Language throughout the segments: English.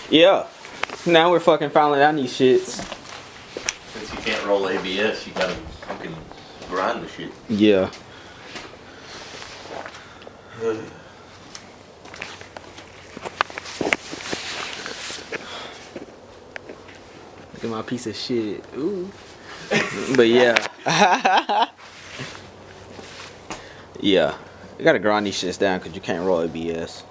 Yeah. Now we're fucking filing down these shits. Since you can't roll ABS, you gotta fucking grind the shit. Yeah. Look at my piece of shit. Ooh. But yeah. Yeah. You gotta grind these shits down because you can't roll ABS.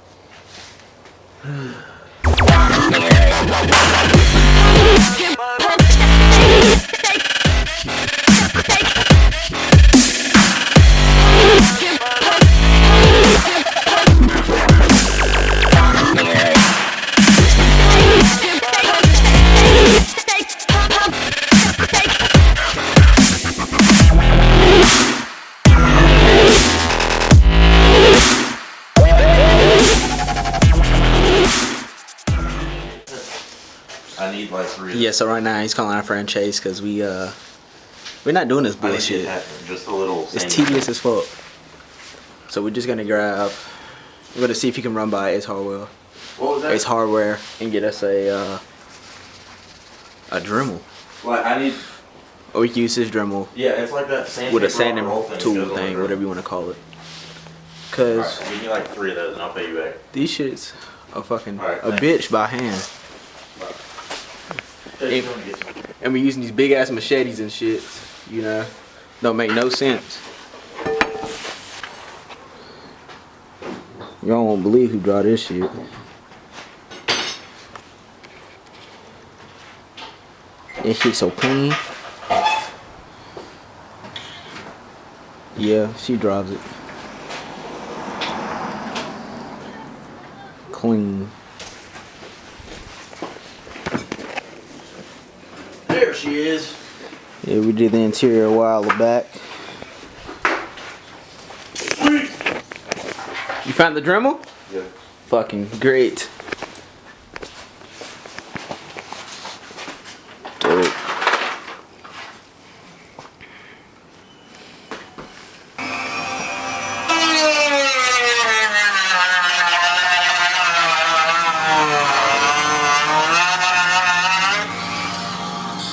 I need like 3. Yeah, so right now he's calling our friend Chase because we're not doing this bullshit. Just a little. It's tedious as fuck. So we're just gonna grab. We're gonna see if he can run by Ace Hardware. What was that? Ace Hardware and get us a Dremel. Like I need. Or we can use his Dremel Yeah, it's like that sandpaper with a sanding roll thing tool goes on thing, the whatever you want to call it. Cause Alright, give me like 3 of those and I'll pay you back. these shits are fucking Alright, a bitch by hand. And we're using these big ass machetes and shit, you know, don't make no sense. Y'all won't believe who draw this shit. This shit so clean. Yeah, she drives it. Clean. There she is. Yeah, we did the interior a while back. You found the Dremel? Yeah. Fucking great. Dope.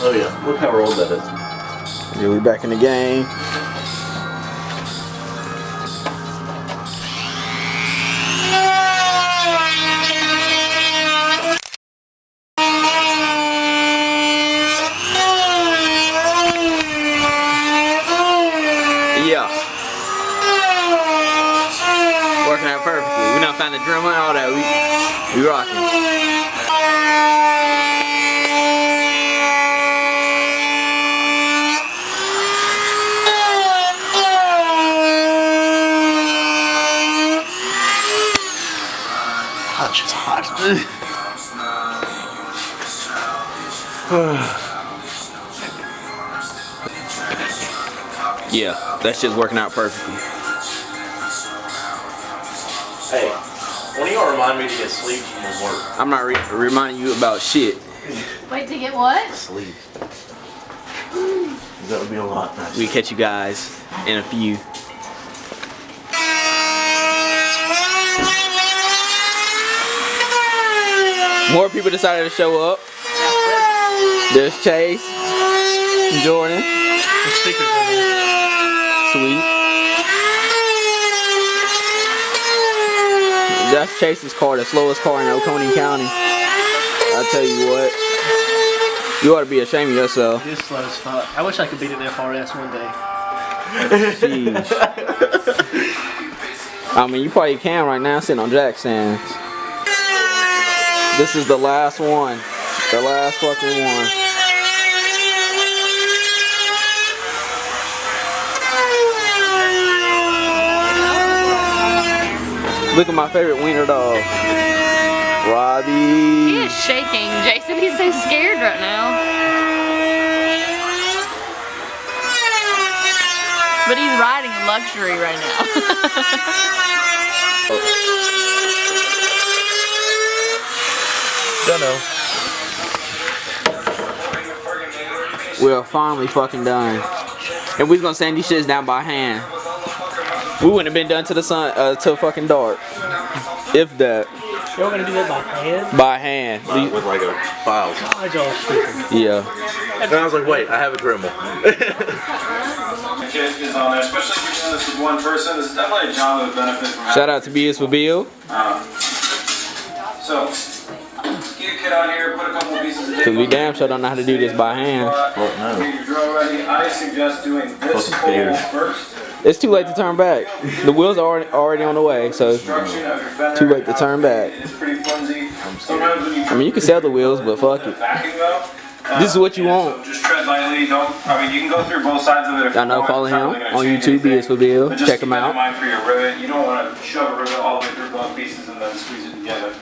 Oh yeah, look how old that is. Yeah, we back in the game. Yeah. Working out perfectly. We done found the Dremel and all that. We rocking. It's hot. Yeah, that shit's working out perfectly. Hey, when do y'all remind me to get sleep from work? I'm not reminding you about shit. Wait to get what? Sleep. That would be a lot nicer. We catch you guys in a few. More people decided to show up. There's Chase, Jordan. The speakers in there. Sweet. That's Chase's car, the slowest car in Oconee County. I tell you what, you ought to be ashamed of yourself. It's slow as fuck. I wish I could beat an FRS one day. Jeez. I mean, you probably can right now sitting on jack stands. This is the last one. The last fucking one. Look at my favorite wiener dog. Robbie. He is shaking, Jason. He's so scared right now. But he's riding luxury right now. Don't know. We're finally fucking done. And we're gonna sand these shits down by hand. We wouldn't have been done to the sun, till fucking dark. If that. Y'all gonna do that by hand? by hand. With like a files. God, y'all are stupid. Yeah. And I was like, wait, I have a Dremel. Kid is on there, especially if you're doing this with one person. This is definitely a job that would benefit from having. Shout out to BS for Bill. So, get a kid out here, put a couple pieces of Cause we damn sure don't know how to do this by hand. no. Get your drill ready. I suggest doing this Fucking pole scared. first. It's too late to turn back. The wheels are already on the way, so Construction of your fender. too late to turn back. It's pretty flimsy. Sometimes when you I mean, you can sell the wheels, but fuck it. backing though. This is what you yeah, want. So just tread lightly. Don't. I mean, you can go through both sides of it. If Y'all know, you want. follow It's not him really gonna on change YouTube, anything. BS for Bill. But just Check keep him that in out. mind for your rivet. You don't want to shove a rivet all the way through both pieces and then squeeze it together.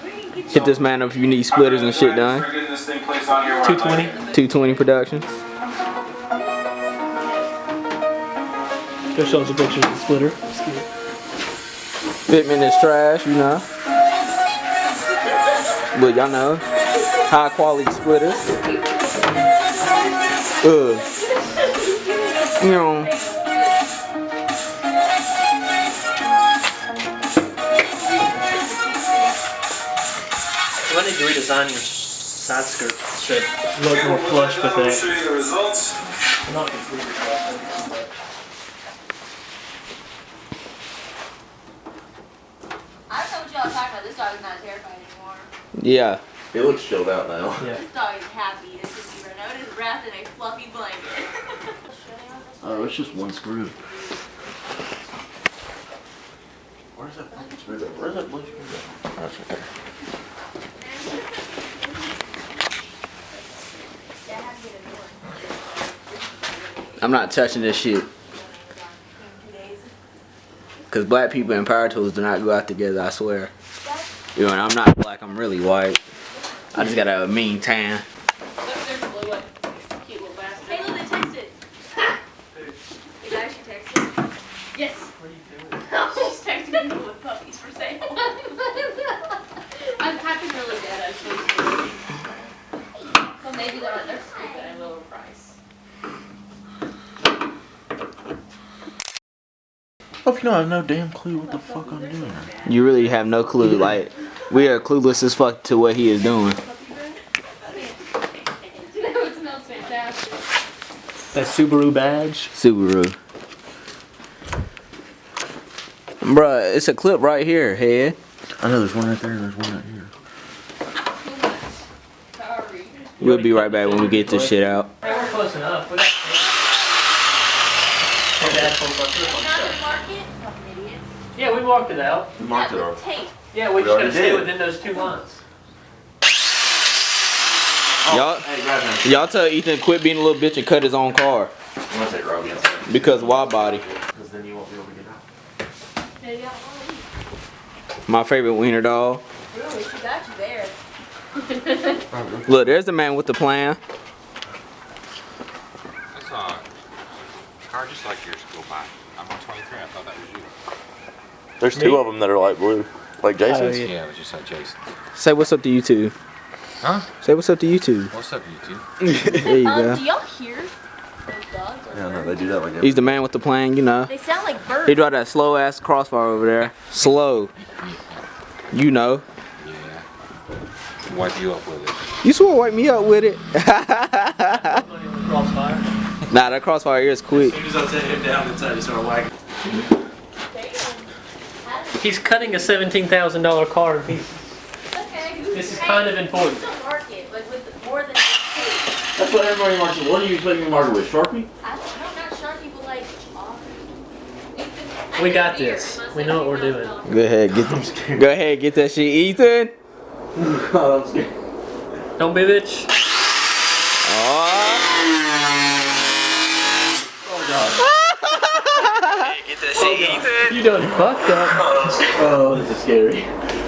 Hit this man up if you need splitters and shit done. 220. 220 Productions. Go show us a picture of the splitter. Fitment is trash, you know. But y'all know, high quality splitters. You know. I need to redesign your side skirt so it look more flush with I'll that. show you the results. Not completely flush, but I don't know what y'all are talking about. This dog is not terrified anymore. Yeah. It looks chilled out now. yeah. This dog is happy. This is even out his wrapped in a fluffy blanket. Oh, it's just one screw. Where's that fucking screw? Where's that blue screw? That's right there. I'm not touching this shit. Cause black people and power tools do not go out together, I swear. You know, and I'm not black, I'm really white. I just got a mean tan. There's a blue one. Cute little bastard. Hey, look, they texted. Is that she texted? Yes. What are you doing? She's texting people with puppies for sale. I'm typing really dead, actually. So maybe they're stupid at a lower price. Oh, you know, I have no damn clue what the fuck I'm doing. You really have no clue. Like, we are clueless as fuck to what he is doing. It smells fantastic. That Subaru badge. Subaru. Bruh, it's a clip right here, head. I know there's one right there and there's one right here. Sorry. We'll be right back when we get this shit out. Hey, we're close enough. We got tape. Hey, Dad, hold on. Not in market? Fucking idiot. Yeah, we marked it out. We marked it That already. with tape. Yeah, we We just gotta already stay did. within those 2 months. Y'all, Hey, grab him. y'all tell Ethan to quit being a little bitch and cut his own car. I'm gonna take Robbie outside. Because wide body. Because then you won't be able to get out. Maybe I don't My favorite wiener dog. know. Really, she got you there. Look, there's the man with the plan. I saw a car just like yours go by. I'm on 23. I thought that was you. There's two of them that are light blue. Like Jason's? Oh, Yeah, it was just like Jason. Say what's up to you two. Huh? Say what's up to you two. What's up, you two? There you go. Do y'all hear those dogs? Or Yeah, no, birds? they do that like He's the man with the plan, you know. They sound like birds. He drive that slow ass crossfire over there. Slow. You know. Yeah. Wipe you up with it. You swore to wipe me up with it. Crossfire. Nah, that crossfire is quick. As soon as I set him down inside, he started wagging. He's cutting a $17,000 car in pieces. Okay. This is kind of important. Still market, like with more than just tape. That's what everybody marks it. What do you expect me to mark it with? Sharpie? I don't know, not Sharpie, but like We got this. We know what we're doing. Go ahead, get them. Go ahead, get that shit, Ethan. Oh, I'm scared. Don't be a bitch. Get that shit, Ethan. You done fucked up. Oh, this is scary.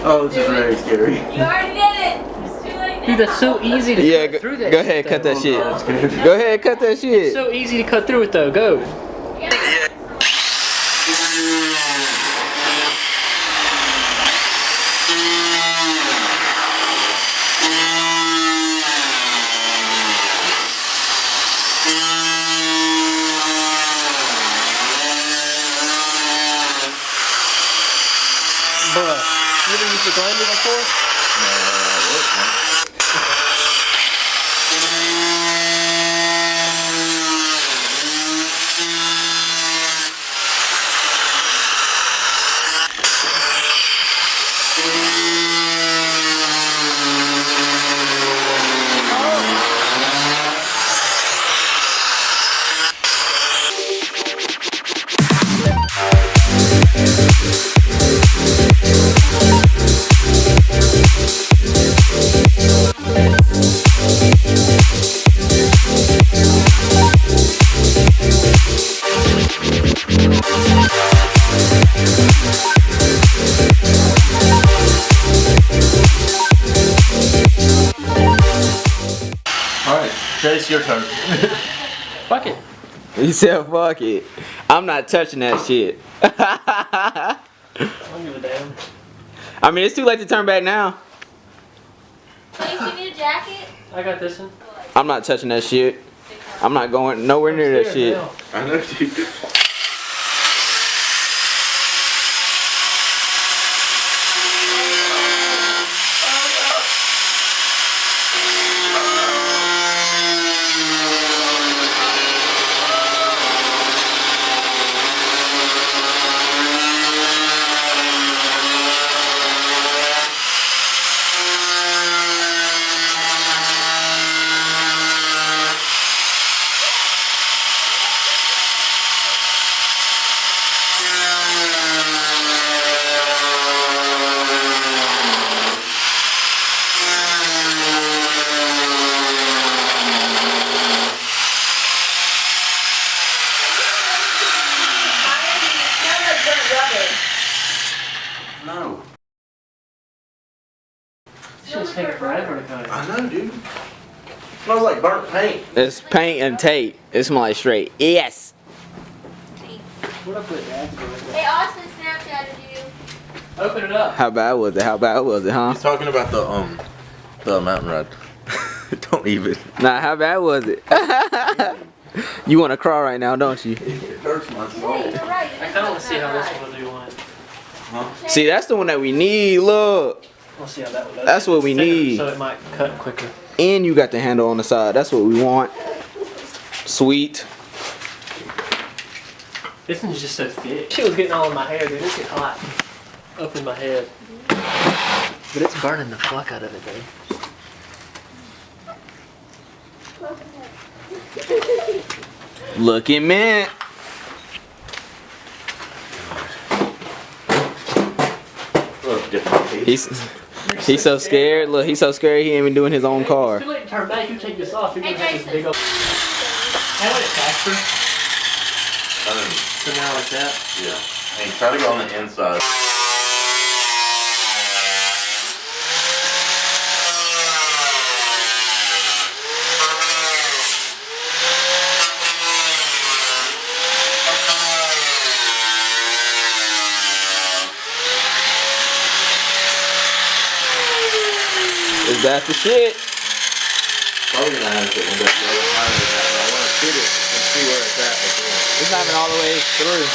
Oh, this is very scary. You already did it. It's too late now. Dude, that's so easy to Yeah, cut through that. go ahead, cut that shit. Go ahead, cut that shit. So easy to cut through it though. Go. Bruh, you ever used a grinder before? Alright, Chase, your turn. Fuck it. He said, "Fuck it, I'm not touching that shit." I don't give a damn. I mean, it's too late to turn back now. Please, you need a jacket? I got this one. I'm not touching that shit. I'm not going nowhere near that shit. Now. I know, dude. No. It's just taking forever to cut. I know, dude. Smells like burnt paint. It's paint and tape. It smells like straight. Yes. What up with that? Hey, Austin Snapchatted you. Open it up. How bad was it? How bad was it, huh? He's talking about the mountain ride. Don't even. Nah, how bad was it? You want to crawl right now, don't you? It hurts my Hey, soul. you're right. I kind of want to see how this one will do on it. See, that's the one that we need. Look, We'll see how that one does. That's what we It's thinner, need. So it might cut quicker. and you got the handle on the side. That's what we want. Sweet. This one's just so thick. Shit was getting all in my hair, dude. It's getting hot up in my head. But it's burning the fuck out of it, dude. Looking mint. He's so scared. Look, he's so scared he ain't even doing his own car. It's too late to turn back. You take this off. You're Hey, gonna have this Jason. big old. How it faster? So now like that. Yeah. Hey, try to go on the inside. Is that the shit? Probably gonna have to end up the other side of that, but I want to shoot it and see where it's at again. It's not even all the way through.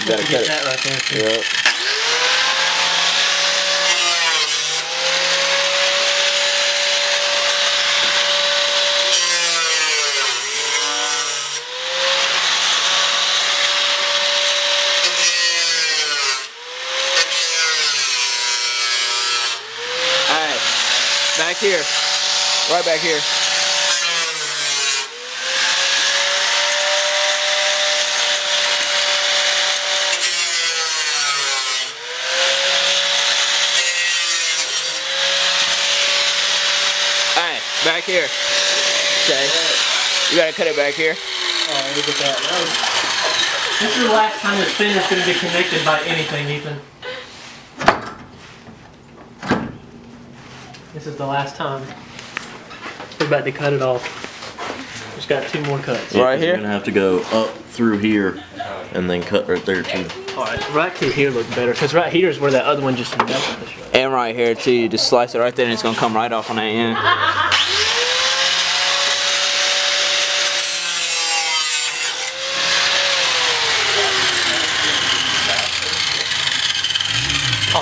You gotta cut Get it. that right there. Too. Yep. Alright, back here. Right back here. Alright, back here. Okay. You gotta cut it back here. Oh, look at that. This is the last time this thing is going to be connected by anything, Ethan. This is the last time. We're about to cut it off. Just got 2 more cuts. Right here? You're gonna have to go up through here and then cut right there too. Alright, right through here looks better, because right here is where that other one just melted the shit. And right here too. You just slice it right there and it's gonna come right off on that end.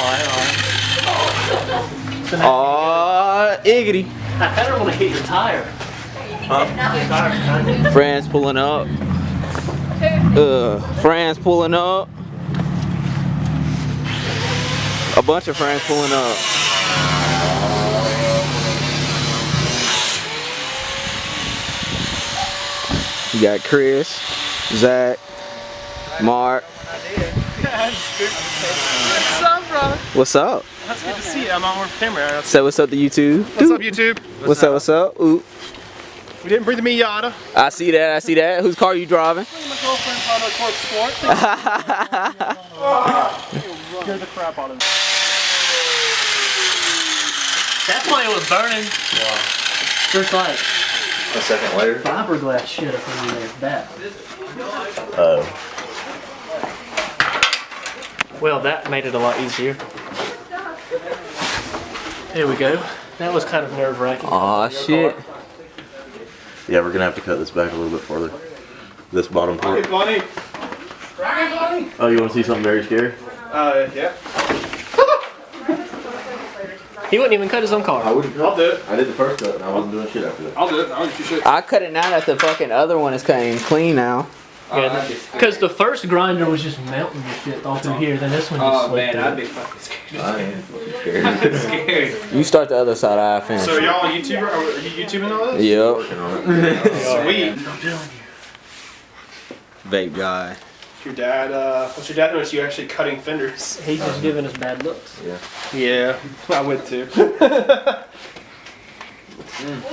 Alright. So now, Aw, iggity. I kind of want to hit your tire. Fran's pulling up. Fran's pulling up. A bunch of friends pulling up. You got Chris, Zach, Mark. What's up, brother? What's up? That's good to see you. I'm on camera. Say what's up to YouTube. What's up, YouTube? What's up? What's up? Ooh. We didn't bring the Miata. I see that. I see that. Whose car are you driving? My girlfriend's Honda Accord Sport. Scared the crap out of me. That's why it was burning. Wow. There's like A second later. fiberglass shit up under there. That. Oh. Well, that made it a lot easier. There we go. That was kind of nerve-wracking. Aw, shit. Yeah, we're gonna have to cut this back a little bit further. This bottom part. Bunny. Oh, you want to see something very scary? Yeah. He wouldn't even cut his own car. wouldn't. I'll do it. I did the first cut, and I wasn't doing shit after that. I'll do it. I'll do shit. I cut it now that the fucking other one is clean now. Yeah, because the first grinder was just melting the shit all through here. Then this one just slipped through. I'd be fucking scared. I am fucking scared. Scared. You start the other side, I finish. So y'all YouTuber? Are you YouTubing all this? Yep. Working on it. Sweet. Vape guy. Your dad, what's your dad doing? You actually cutting fenders? He's just giving us bad looks. Yeah, I would too. We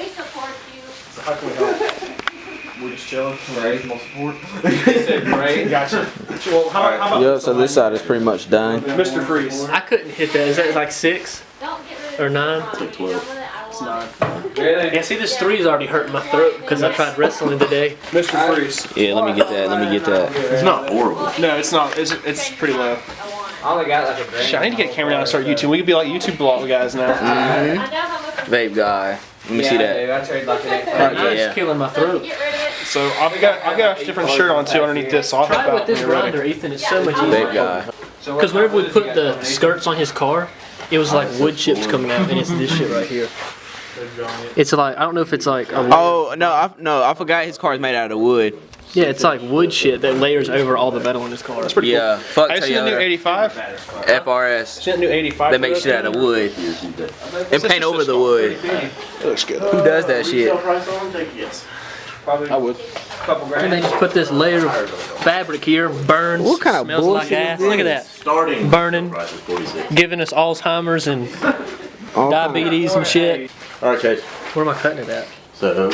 support you. So how can we help? We're just chilling. Emotional support. Gotcha. Well, how about Yep, so this side is pretty much done. Mr. Freeze? I couldn't hit that. Is that like 6 Don't get rid of or 9? it. like 12. It's not. Yeah, see, this 3's already hurting my throat because I tried wrestling today. Mr. Freeze. Yeah, let me get that. Let me get that. It's not horrible. No, it's not. It's pretty low. I only got like a grand. Shit, I need to get a camera down and start YouTube. We could be like YouTube blog guys now. know how much. Vape guy. Let me see that. Right, It's Yeah. killing my throat. Get rid of it. So I've got a different shirt on too underneath this. So I'll Try help it with out this when you're ready. grinder, Ethan. It's so much Vape easier. guy. Because whenever we put the skirts on his car, it was like wood chips coming out, and it's this shit right here. It's like, I don't know if it's like a Oh no, I forgot his car is made out of wood. yeah, it's like wood shit that layers over all the metal in his car. That's pretty Yeah, fuck cool. I seen the new Toyota. 85. FRS. Seen the new 85. They make shit out of wood and paint over the wood. It looks good. Who does that shit? I would. And they just put this layer of fabric here, burns, What kind of smells like bullshit ass. is Look at that. Starting Burning. price is 46. Giving us Alzheimer's and diabetes and shit. All right, Chase. Where am I cutting it at? So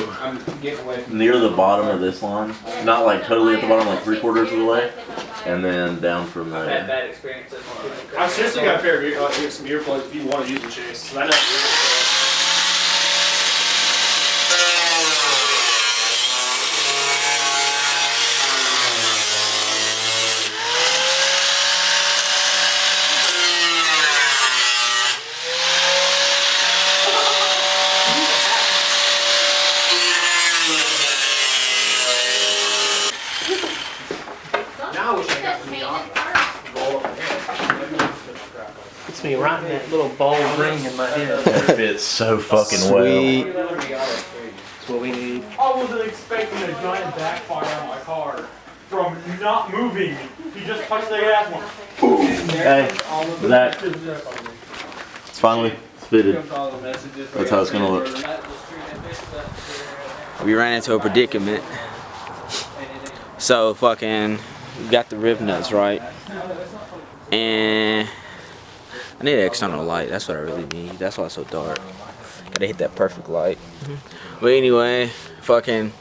near the bottom of this line, not like totally at the bottom, like 3/4 of the way, and then down from there. I seriously got a pair of some earplugs if you want to use them, Chase. I know. It's me right in that little ball ring in my head. Fits so fucking Sweet. That's what we need. I wasn't expecting a giant backfire on my car from not moving. He just touched the gas one. Hey, Zach. It's finally fitted. That's how it's gonna look. We ran into a predicament. So fucking, we got the rib nuts right, and I need an external light. That's what I really need. That's why it's so dark. Gotta hit that perfect light. But anyway, fucking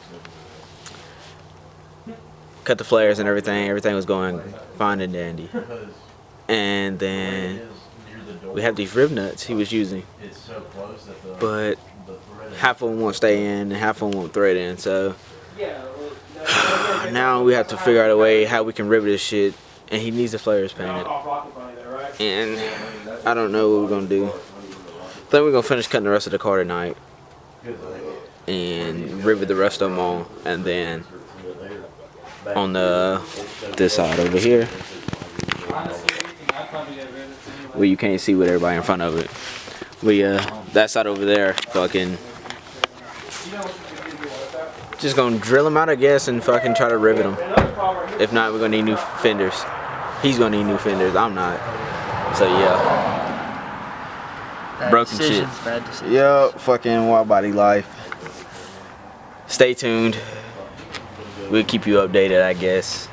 cut the flares and everything. Everything was going fine and dandy. And then we have these rib nuts he was using, but half of them won't stay in and half of them won't thread in. So now we have to figure out a way how we can rivet this shit. And he needs the flares painted. And I don't know what we're gonna do. Then we're gonna finish cutting the rest of the car tonight and rivet the rest of them all, and then on this side over here where you can't see with everybody in front of it. We that side over there, fucking just gonna drill them out, I guess, and fucking try to rivet them. If not, we're gonna need new fenders. He's gonna need new fenders. I'm not. So yeah. Bad Broken shit. decisions, bad decisions. Yo, fucking wild body life. Stay tuned. We'll keep you updated, I guess.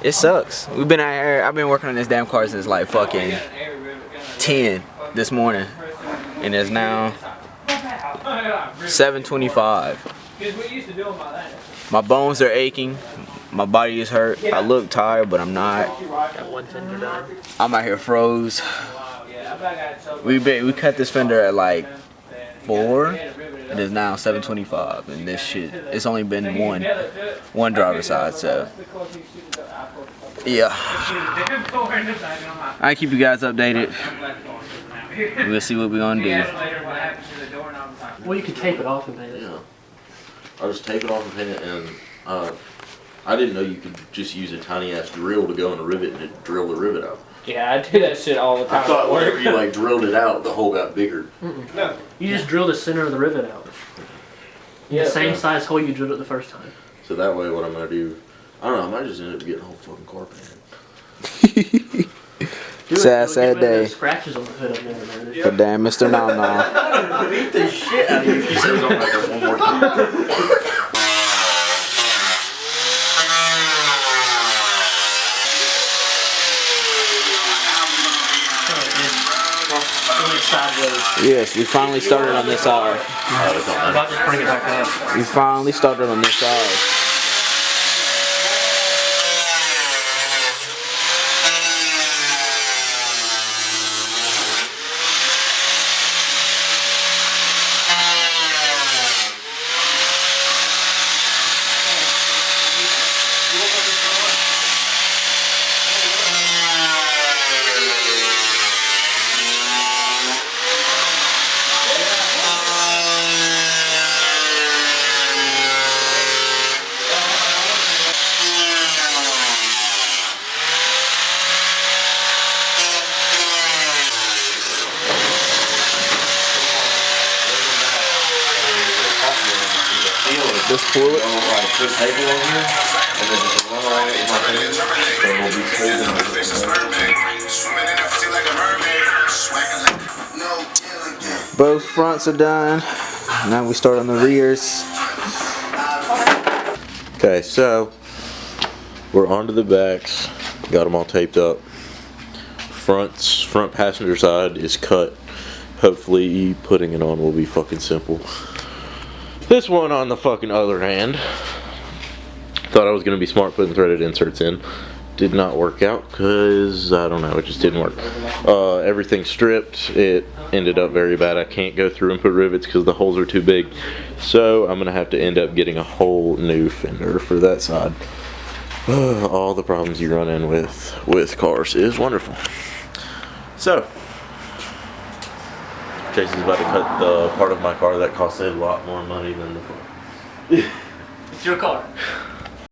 It sucks. We've been out here. I've been working on this damn car since like fucking 10 this morning, and it's now 7:25. My bones are aching. My body is hurt. I look tired, but I'm not. Got one fender done. I'm out here froze. We cut this fender at like 4. It is now 7:25, and this shit. It's only been one driver's side, so yeah. I keep you guys updated. We'll see what we're gonna do. Well, you could tape it off and paint it. Yeah. I'll just tape it off and paint it, and I didn't know you could just use a tiny ass drill to go in a rivet and drill the rivet out. Yeah, I do that shit all the time. I thought at work. whenever you like drilled it out, the hole got bigger. No. You just drill the center of the rivet out. Yeah, The same size hole you drilled it the first time. So that way, what I'm gonna do, I don't know, I might just end up getting the whole fucking car painted. Sad day Scratches on the hood up there, man. for damn Mr. Nom Nom. Beat the shit out of you if you say something like that one more time. Sideways. Yes, we finally started on this side. I'm about to bring it back up. We finally started on this side. Just pull it. Like put table on here, and then just run around it with my fingers, and we'll be holding it. Both fronts are done. Now we start on the rears. Okay, so we're onto the backs. Got them all taped up. Front passenger side is cut. Hopefully, putting it on will be fucking simple. This one on the fucking other hand, thought I was gonna be smart putting threaded inserts in. Did not work out because I don't know, it just didn't work. Everything stripped. It ended up very bad. I can't go through and put rivets because the holes are too big. So I'm gonna have to end up getting a whole new fender for that side. All the problems you run in with cars is wonderful. So Chase is about to cut the part of my car that costs a lot more money than the front. It's your car.